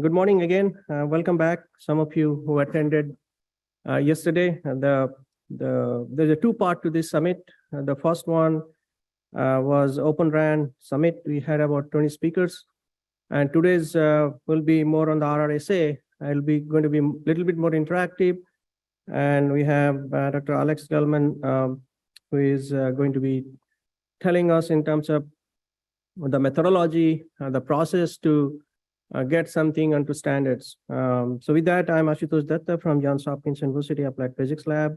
Good morning again. Welcome back. Some of you who attended yesterday. There's a two-part to this summit. The first one was Open RAN Summit. We had about 20 speakers. And today's will be more on the RRSA. I'll be going to be a little bit more interactive. And we have Dr. Alex Gelman, who is going to be telling us in terms of the methodology, the process to get something onto standards. So with that, I'm Ashutosh Datta from Johns Hopkins University Applied Physics Lab.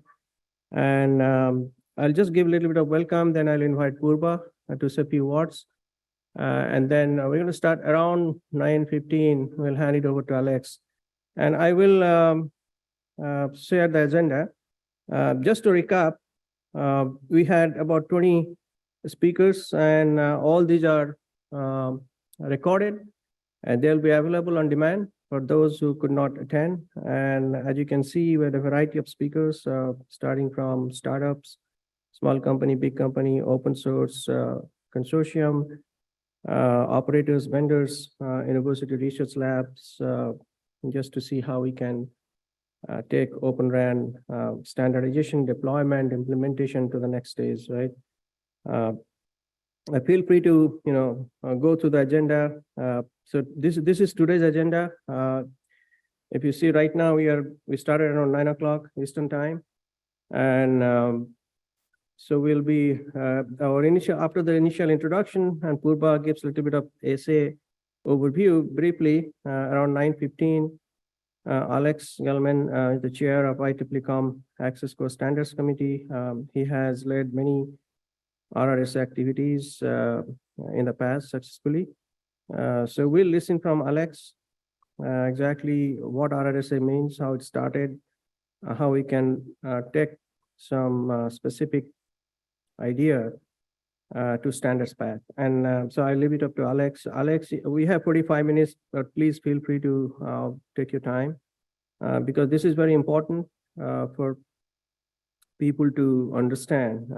And I'll just give a little bit of welcome, then I'll invite Purba to say a few words. And then we're going to start around 9:15. We'll hand it over to Alex. And I will share the agenda. Just to recap, we had about 20 speakers, and all these are recorded. And they'll be available on demand for those who could not attend. And as you can see, we had a variety of speakers, starting from startups, small company, big company, open source, consortium, operators, vendors, university research labs, just to see how we can take Open RAN standardization, deployment, implementation to the next stage, right? Feel free to go through the agenda. So this is today's agenda. If you see right now, we started around 9 o'clock Eastern time, and so we'll be after the initial introduction, and Purba gives a little bit of SA overview briefly around 9:15. Alex Gelman is the chair of IEEE Access Core Standards Committee. He has led many RRSA activities in the past successfully. So we'll listen from Alex exactly what RRSA means, how it started, how we can take some specific idea to standards path. And so I leave it up to Alex. Alex, we have 45 minutes, but please feel free to take your time because this is very important for people to understand.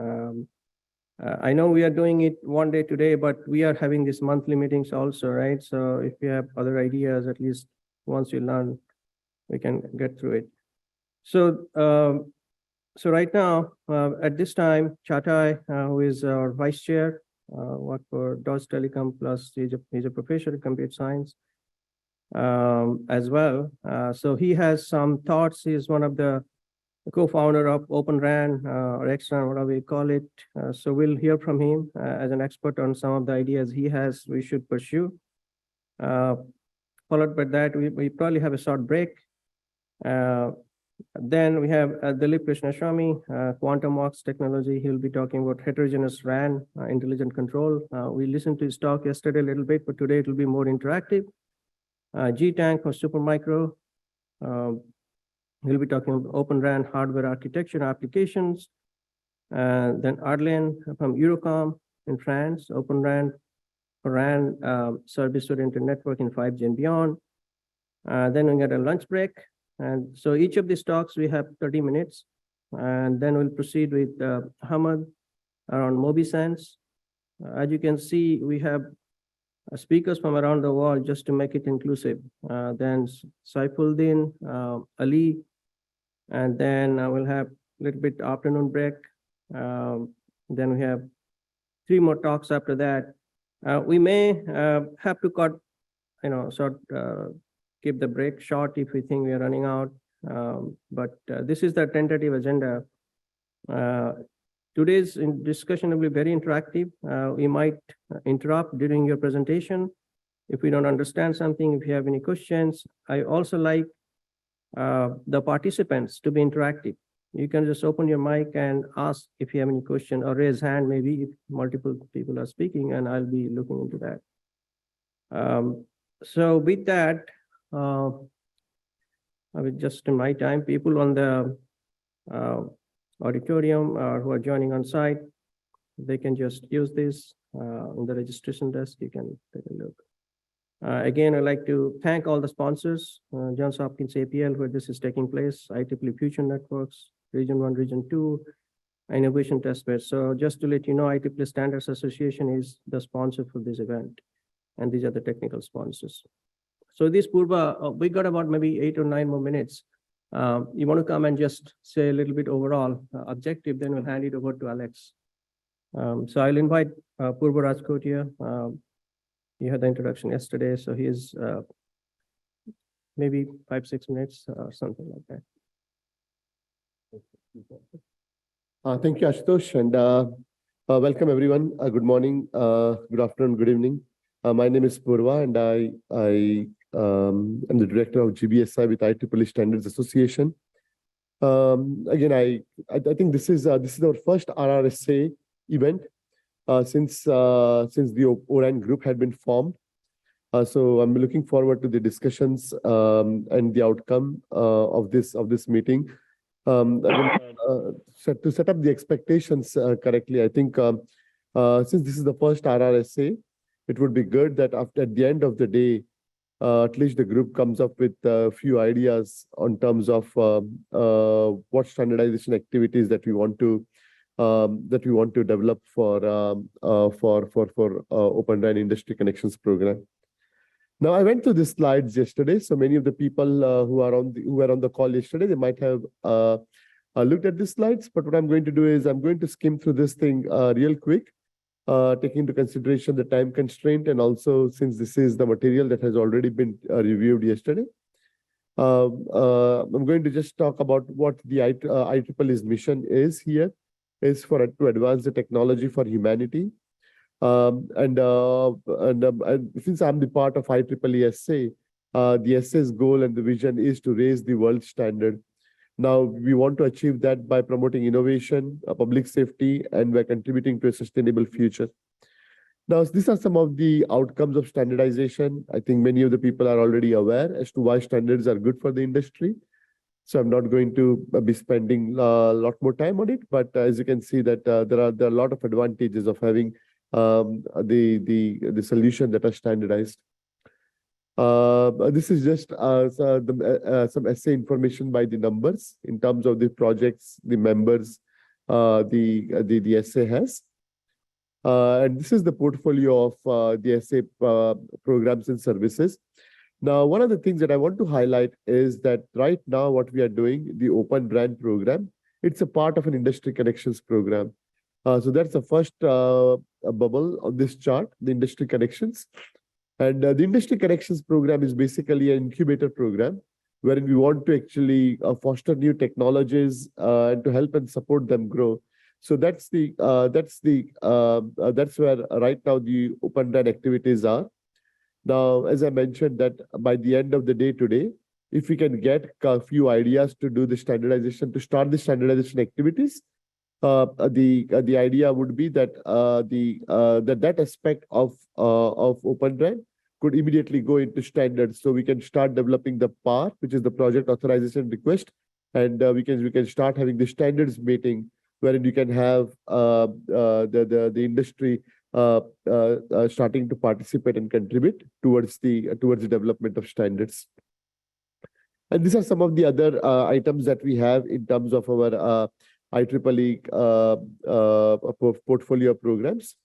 I know we are doing it one day today, but we are having these monthly meetings also, right? So if you have other ideas, at least once you learn, we can get through it. So, so right now, at this time, Chatai, who is our vice chair, worked for Deutsche Telekom, plus he's a professor in computer science as well. So he has some thoughts. He is one of the co-founder of Open RAN or XRAN, whatever we call it. So we'll hear from him as an expert on some of the ideas he has we should pursue. Followed by that, we probably have a short break. Then we have Dilip Krishnaswamy, Quantum Works Technology. He'll be talking about heterogeneous RAN, intelligent control. We listened to his talk yesterday a little bit, but today it will be more interactive. G-Tank from Supermicro. We'll be talking about Open RAN hardware architecture applications. Then Arlen from Eurocom in France, Open RAN service-oriented network in 5G and beyond. Then we get a lunch break. And so each of these talks, we have 30 minutes. And then we'll proceed with Hamad around MobiSense. As you can see, we have speakers from around the world just to make it inclusive. Then Saifuldin, Ali, and then we'll have a little bit afternoon break. Then we have 3 more talks after that. We may have to cut, keep the break short if we think we are running out. But this is the tentative agenda. Today's discussion will be very interactive. We might interrupt during your presentation if we don't understand something, if you have any questions. I also like the participants to be interactive. You can just open your mic and ask if you have any question, or raise hand maybe if multiple people are speaking, and I'll be looking into that. So with that, I will just in my time, people on the auditorium who are joining on site, they can just use this on the registration desk. You can take a look. Again, I'd like to thank all the sponsors, Johns Hopkins APL, where this is taking place, IEEE Fusion Networks, Region 1, Region 2, Innovation Testbed. So just to let you know, IEEE Standards Association is the sponsor for this event, and these are the technical sponsors. So this Purva, we got about maybe 8 or 9 more minutes. You want to come and just say a little bit overall objective, then we'll hand it over to Alex. So I'll invite Purva Rajkotia. You had the introduction yesterday, so he's maybe 5-6 minutes or something like that. Thank you, Ashutosh, and welcome everyone. Good morning, good afternoon, good evening. My name is Purva, and I am the director of GBSI with IEEE Standards Association. Again, I think this is our first RRSA event since the ORAN group had been formed. So I'm looking forward to the discussions and the outcome of this meeting. To set up the expectations correctly, I think since this is the first RRSA, it would be good that at the end of the day, at least the group comes up with a few ideas on terms of what standardization activities that we want to develop for Open RAN Industry Connections program. Now, I went through these slides yesterday, so many of the people who were on the call yesterday, they might have looked at these slides. But what I'm going to do is I'm going to skim through this thing real quick, taking into consideration the time constraint, and also since this is the material that has already been reviewed yesterday. I'm going to just talk about what the IEEE's mission is here, is to advance the technology for humanity. And since I'm the part of IEEE SA, the SA's goal and the vision is to raise the world standard. Now, we want to achieve that by promoting innovation, public safety, and by contributing to a sustainable future. Now, these are some of the outcomes of standardization. I think many of the people are already aware as to why standards are good for the industry. So I'm not going to be spending a lot more time on it, but as you can see that there are a lot of advantages of having the solution that are standardized. This is just some essay information by the numbers in terms of the projects, the members the SA has. And this is the portfolio of the SA programs and services. Now, one of the things that I want to highlight is that right now what we are doing, the Open RAN program, it's a part of an industry connections program. So that's the first bubble on this chart, the industry connections. And the industry connections program is basically an incubator program wherein we want to actually foster new technologies and to help and support them grow. So that's where right now the Open RAN activities are. Now, as I mentioned, that by the end of the day today, if we can get a few ideas to do the standardization, to start the standardization activities, the idea would be that that aspect of Open RAN could immediately go into standards, so we can start developing the PAR, which is the project authorization request, and we can start having the standards meeting wherein you can have the industry starting to participate and contribute towards the development of standards. And these are some of the other items that we have in terms of our IEEE portfolio programs.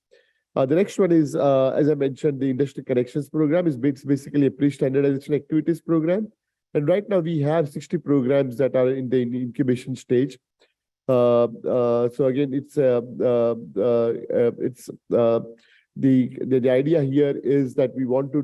The next one is, as I mentioned, the Industry Connections program is basically a pre-standardization activities program. And right now we have 60 programs that are in the incubation stage. So again, the idea here is that we want to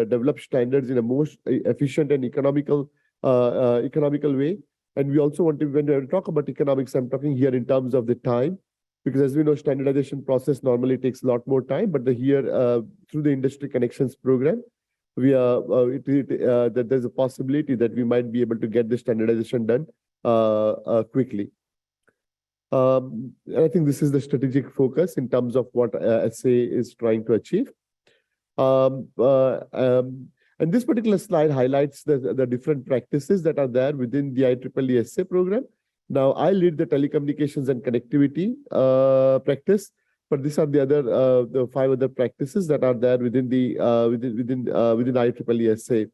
develop standards in a most efficient and economical way. And we also want to, when we talk about economics, I'm talking here in terms of the time, because as we know, standardization process normally takes a lot more time. But here, through the Industry Connections program, that there's a possibility that we might be able to get the standardization done quickly. And I think this is the strategic focus in terms of what SA is trying to achieve. And this particular slide highlights the different practices that are there within the IEEE SA program. Now, I lead the telecommunications and connectivity practice, but these are the 5 other practices that are there within IEEE SA.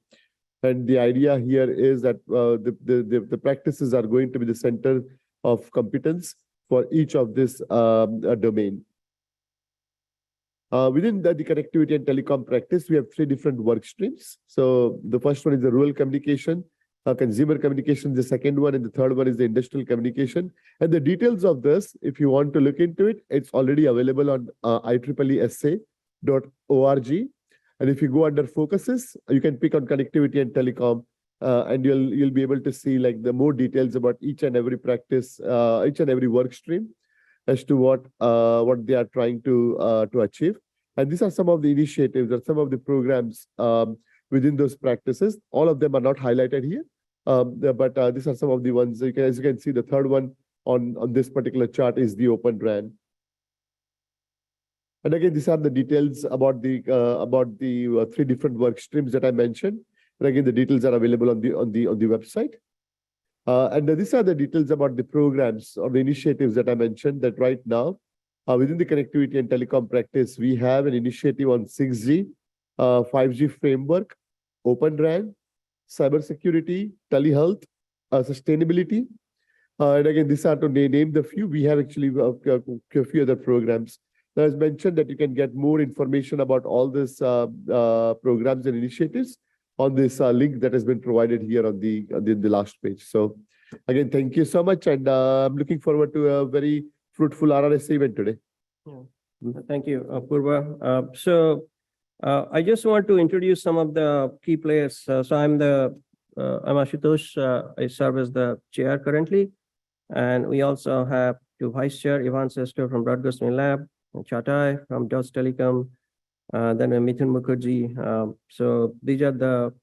And the idea here is that the practices are going to be the center of competence for each of this domain. Within the connectivity and telecom practice, we have 3 different work streams. So the first one is the rural communication, consumer communication, the second one, and the third one is the industrial communication. And the details of this, if you want to look into it, it's already available on IEEE SA.org. And if you go under focuses, you can pick on connectivity and telecom, and you'll be able to see like the more details about each and every practice, each and every work stream as to what they are trying to achieve. And these are some of the initiatives or some of the programs within those practices. All of them are not highlighted here, but these are some of the ones. As you can see, the third one on this particular chart is the Open RAN. And again, these are the details about the 3 different work streams that I mentioned. And again, the details are available on the website. And these are the details about the programs or the initiatives that I mentioned. That right now, within the connectivity and telecom practice, we have an initiative on 6G, 5G framework, Open RAN, cybersecurity, telehealth, sustainability. And again, these are to name the few. We have actually a few other programs. Now, as mentioned, that you can get more information about all these programs and initiatives on this link that has been provided here on the last page. So again, thank you so much. And I'm looking forward to a very fruitful RRSA event today. Yeah. Thank you, Purva. I just want to introduce some of the key players. So I'm Ashutosh. I serve as the chair currently. And we also have 2 vice chair, Ivan Sesto from Rutgers Main Lab, and Chatai from Deutsche Telekom, then Mithun Mukherjee. So these are the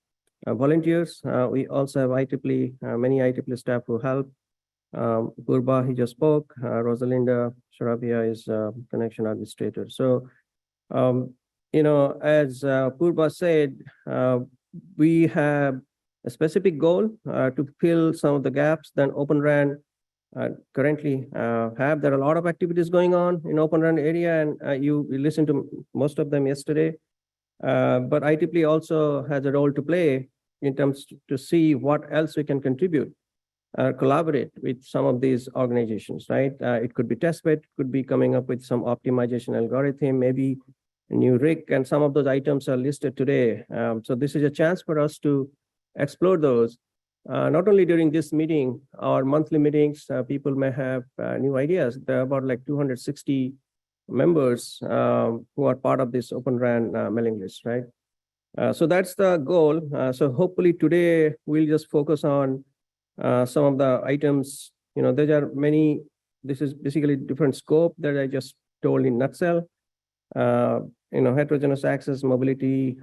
volunteers. We also have IEEE, many IEEE staff who help. Purba, he just spoke. Rosalinda Sarabia is connection administrator. So, as Purba said, we have a specific goal to fill some of the gaps that Open RAN currently have. There are a lot of activities going on in Open RAN area, and you listened to most of them yesterday. But IEEE also has a role to play in terms to see what else we can contribute, collaborate with some of these organizations, right? It could be testbed, could be coming up with some optimization algorithm, maybe a new rig, and some of those items are listed today. So this is a chance for us to explore those. Not only during this meeting or monthly meetings, people may have new ideas. There are about like 260 members who are part of this Open RAN mailing list, right? So that's the goal. So hopefully today we'll just focus on some of the items. There are many. This is basically different scope that I just told in nutshell. Heterogeneous access, mobility,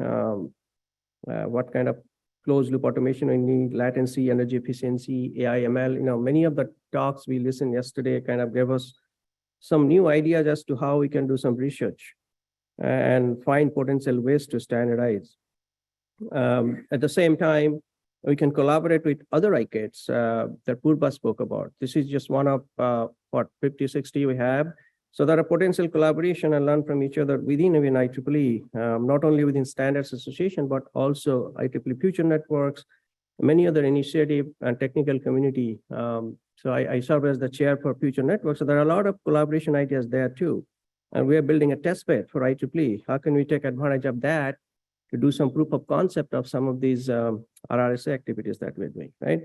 what kind of closed loop automation we need, latency, energy efficiency, AI, ML. Many of the talks we listened yesterday kind of gave us some new ideas as to how we can do some research and find potential ways to standardize. At the same time, we can collaborate with other ICATs that Purba spoke about. This is just one of 50, 60 we have. So there are potential collaboration and learn from each other within even IEEE, not only within Standards Association, but also IEEE Future Networks, many other initiative and technical community. So I serve as the chair for Future Networks. So there are a lot of collaboration ideas there too. And we are building a test bed for IEEE. How can we take advantage of that to do some proof of concept of some of these RRSA activities that we're doing, right?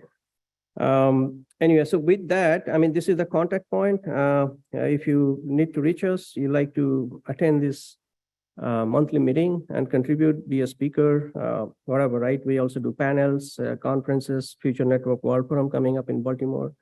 Anyway, so with that, this is the contact point. If you need to reach us, you like to attend this monthly meeting and contribute, be a speaker, whatever, right? We also do panels, conferences, Future Network World Forum coming up in Baltimore.